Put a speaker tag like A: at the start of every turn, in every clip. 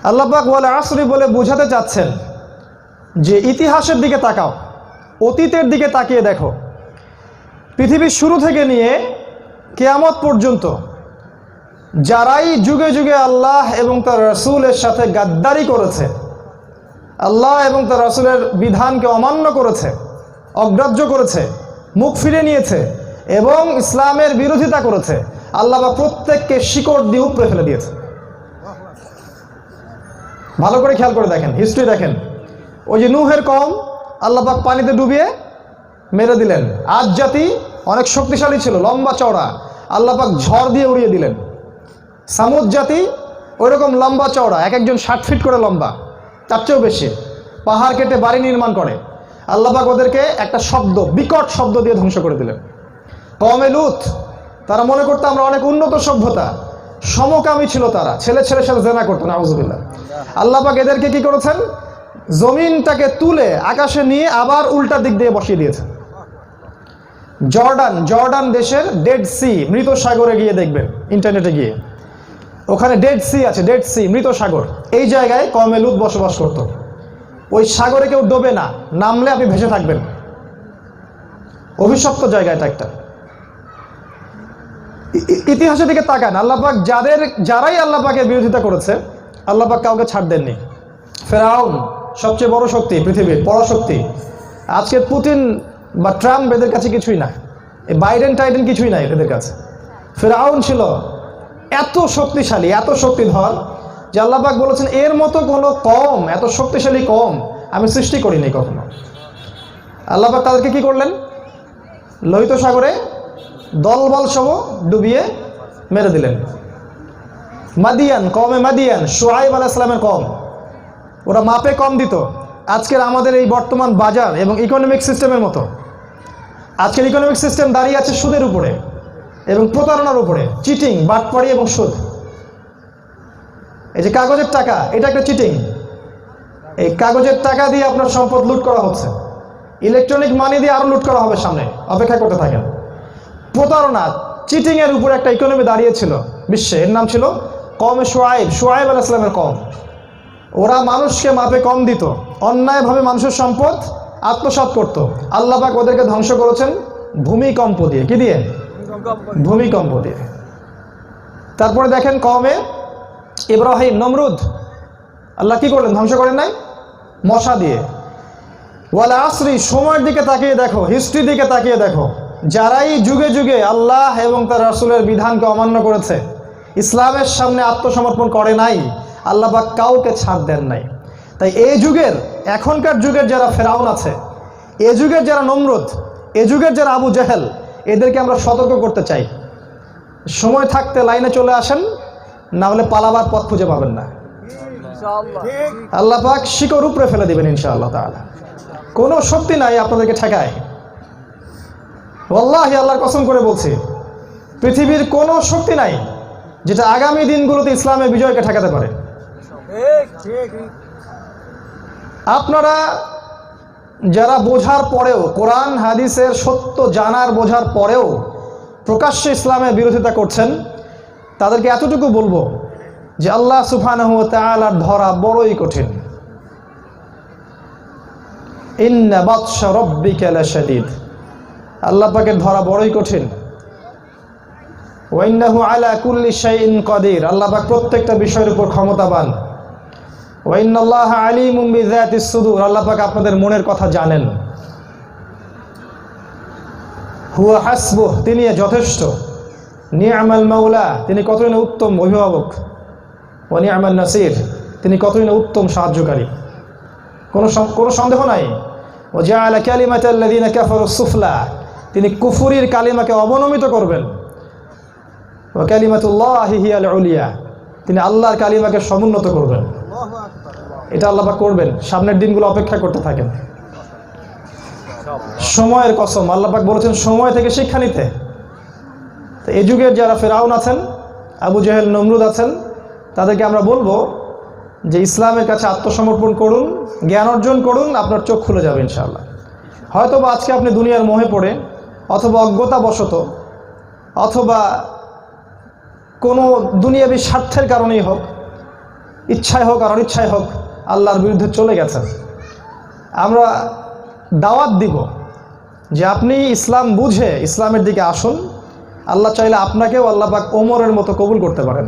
A: আল্লাহ পাক ওয়াল আসরি বলে বোঝাতে চাচ্ছেন যে ইতিহাসের দিকে তাকাও, অতীতের দিকে তাকিয়ে দেখো। পৃথিবীর শুরু থেকে নিয়ে কিয়ামত পর্যন্ত যারাই যুগে যুগে আল্লাহ এবং তার রাসূলের সাথে গাদ্দারি করেছে, আল্লাহ এবং তার রাসূলের বিধানকে অমান্য করেছে, অগ্রাহ্য করেছে, মুখ ফিরে নিয়েছে এবং ইসলামের বিরোধিতা করেছে, আল্লাহ পাক প্রত্যেককে শিকড় দিয়ে উপড়ে ফেলে দিয়েছে। ভালো করে খেয়াল করে দেখেন, হিস্ট্রি দেখেন। ওই যে নূহের কওম আল্লাহ পাক পানিতে ডুবিয়ে মেরে দিলেন। আজ জাতি অনেক শক্তিশালী ছিল, লম্বা চওড়া, আল্লাহ পাক ঝড় দিয়ে উড়িয়ে দিলেন। সামুদ জাতি ওইরকম লম্বা চওড়া, এক একজন 60 ফিট করে লম্বা, তার চেয়েও বেশি, পাহাড় কেটে বাড়ি নির্মাণ করে। আল্লাহ পাক ওদেরকে একটা শব্দ, বিকট শব্দ দিয়ে ধ্বংস করে দিলেন। কওমে লূত, তারা মনে করতো আমরা অনেক উন্নত সভ্যতা, সমকামী ছিল তারা, ছেলে ছেলের সাথে জেনা করতো, নাউযুবিল্লাহ। আল্লাহ পাক এদেরকে কি করেছেন, জমিনটাকে তুলে আকাশে নিয়ে আবার উল্টা দিক দিয়ে বসিয়ে দিয়েছেন। জর্ডান দেশের ডেড সি, মৃত সাগরে গিয়ে দেখবেন, ইন্টারনেটে গিয়ে, ওখানে ডেড সি আছে, ডেড সি, মৃত সাগর। এই জায়গায় কওমে লূত বসবাস করত। ওই সাগরে কেউ ডোবে না, নামলে আপনি ভেসে থাকবেন। অভিশপ্ত জায়গা এটা একটা। ইতিহাসের দিকে তাকান, আল্লাহ পাক যারাই আল্লাহ পাকের বিরোধিতা করেছে, আল্লাহ পাক কাউকে ছাড় দেননি। ফেরাউন সবচেয়ে বড় শক্তি পৃথিবীর, পরাশক্তি। আজকে পুতিন বা ট্রাম্প এদের কাছে কিছুই না, এই বাইডেন টাইডেন কিছুই নাই এদের কাছে। ফেরাউন ছিল এত শক্তিশালী, এত শক্তিধর যে আল্লাহ পাক বলেছেন এর মতো কোনো কওম, এত শক্তিশালী কওম আমি সৃষ্টি করিনি কখনো। আল্লাহ পাক তাদেরকে কি করলেন, লোহিত সাগরে দলবল সহ ডুবিয়ে মেরে দিলেন। মাদিয়ান, কওমে মাদিয়ান, শুআইব আলাইহিস সালামের কওম, ওরা মাপে কম দিত। আজকের আমাদের এই বর্তমান বাজার এবং ইকোনমিক সিস্টেমের মতো। আজকের ইকোনমিক সিস্টেম দাঁড়িয়ে আছে সুদের উপরে এবং প্রতারণার উপরে, চিটিং, বাটপাড়ি এবং সুদ। এই যে কাগজের টাকা, এটা একটা চিটিং। এই কাগজের টাকা দিয়ে আপনার সম্পদ লুট করা হচ্ছে, ইলেকট্রনিক মানি দিয়ে আরো লুট করা হবে, সামনে অপেক্ষা করতে থাকেন। প্রতারণা, চিটিং এর উপরে একটা ইকোনমি দাঁড়িয়েছিল বিশ্বে, এর নাম ছিল কওমে শুআইব আলাইহিস সালামের কওম। ওরা মানুষকে মাপে কম দিত, অন্যায়ভাবে মানুষের সম্পদ আত্মসাৎ করত। আল্লাহ পাক ওদেরকে ধ্বংস করেছেন ভূমিকম্প দিয়ে। কি দিয়ে? ভূমিকম্প দিয়ে। তারপরে দেখেন কওমে ইব্রাহিম, নমরুদ, আল্লাহ কি করলেন, ধ্বংস করেন নাই? মশা দিয়ে। ওয়াল আসরি, সময়ের দিকে তাকিয়ে দেখো, হিস্ট্রির দিকে তাকিয়ে দেখো, যারাই যুগে যুগে আল্লাহ এবং তার রাসূলের বিধানকে অমান্য করেছে, ইসলামের সামনে আত্মসমর্পণ করে নাই, আল্লাহ পাক কাউকে ছাড় দেন নাই। তাই এই যুগের, এখনকার যুগের যারা ফেরাউন আছে, এ যুগের যারা নমরুদ, এ যুগের যারা আবু জেহেল, এদেরকে আমরা সতর্ক করতে চাই, সময় থাকতে লাইনে চলে আসেন, না হলে পালাবার পথ খুঁজে পাবেন না। আল্লাহ পাক শিকড় উপড়ে ফেলে দিবেন ইনশাআল্লাহ তাআলা। কোনো শক্তি নাই আপনাদেরকে ঠেকায়। ওয়াল্লাহি, আল্লাহর কসম করে বলছি, পৃথিবীর কোনো শক্তি নাই যেটা আগামী দিনগুলোতে ইসলামের বিজয়কে ঠেকাতে পারে। আপনারা যারা বোঝার পরেও, কোরআন হাদিসের সত্য জানার বোঝার পরেও প্রকাশ্যে ইসলামের বিরোধিতা করছেন, তাদেরকে এতটুকু বলবো যে আল্লাহ সুবহানাহু ওয়া তাআলার ধরা বড়ই কঠিন। ইন্না বাতশা রাব্বিকা লাশাদীদ, আল্লাহ পাকের ধরা বড়ই কঠিন। ওয়া ইন্নাহু আলা কুল্লি শাইইন কাদির, আল্লাহ পাক প্রত্যেকটা বিষয়ের উপর ক্ষমতাবান। ওয়া ইন্নাল্লাহা আলিমুম বিযাতিস সুদূর, আল্লাহ পাক আপনাদের মনের কথা জানেন। হুয়া হাসবুহ, তিনি যথেষ্ট। নি'মাল মাওলা, তিনি কতই না উত্তম অভিভাবক। ওয়া নি'মান নাসির, তিনি কতই না উত্তম সাহায্যকারী। কোনো সন্দেহ নাই। ওয়া জাআলা কালিমাতাল্লাযীনা কাফারুস সুফলা, তিনি কুফরির কালিমাকে অবনমিত করবেন। ওয়া কালিমাতুল্লাহি হিয়াল উলিয়া, তিনি আল্লাহর কালিমাকে সমুন্নত করবেন। এটা আল্লাহ পাক করবেন। সামনের দিনগুলো অপেক্ষা করতে থাকেন। সময়ের কসম, আল্লাহ পাক বলেছেন সময় থেকে শিক্ষা নিতে। তো এই যুগের যারা ফেরাউন আছেন, আবু জেহেল, নমরুদ আছেন, তাদেরকে আমরা বলবো যে ইসলামের কাছে আত্মসমর্পণ করুন, জ্ঞান অর্জন করুন, আপনার চোখ খুলে যাবে ইনশাআল্লাহ। হয়তো বা আজকে আপনি দুনিয়ার মোহে পড়ে, অথবা অজ্ঞতাবশত, অথবা কোনো দুনিয়াবী স্বার্থের কারণেই হোক, ইচ্ছায় হোক আর অনিচ্ছায় হোক আল্লাহর বিরুদ্ধে চলে গেছেন। আমরা দাওয়াত দিব যে আপনি ইসলাম বুঝে ইসলামের দিকে আসুন। আল্লাহ চাইলে আপনাকেও আল্লাহ পাক ওমরের মতো কবুল করতে পারেন,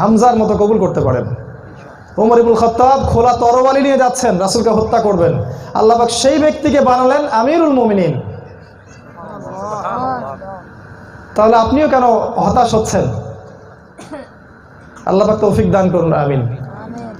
A: হামজার মতো কবুল করতে পারেন। ওমর ইবনুল খাত্তাব খোলা তরবারি নিয়ে যাচ্ছেন, রাসূলকে হত্যা করবেন, আল্লাহ পাক সেই ব্যক্তিকে বানালেন আমিরুল মুমিনিন। তাহলে আপনিও কেন হতাশ হচ্ছেন? আল্লাহ পাক তৌফিক দান করুন, আমিন।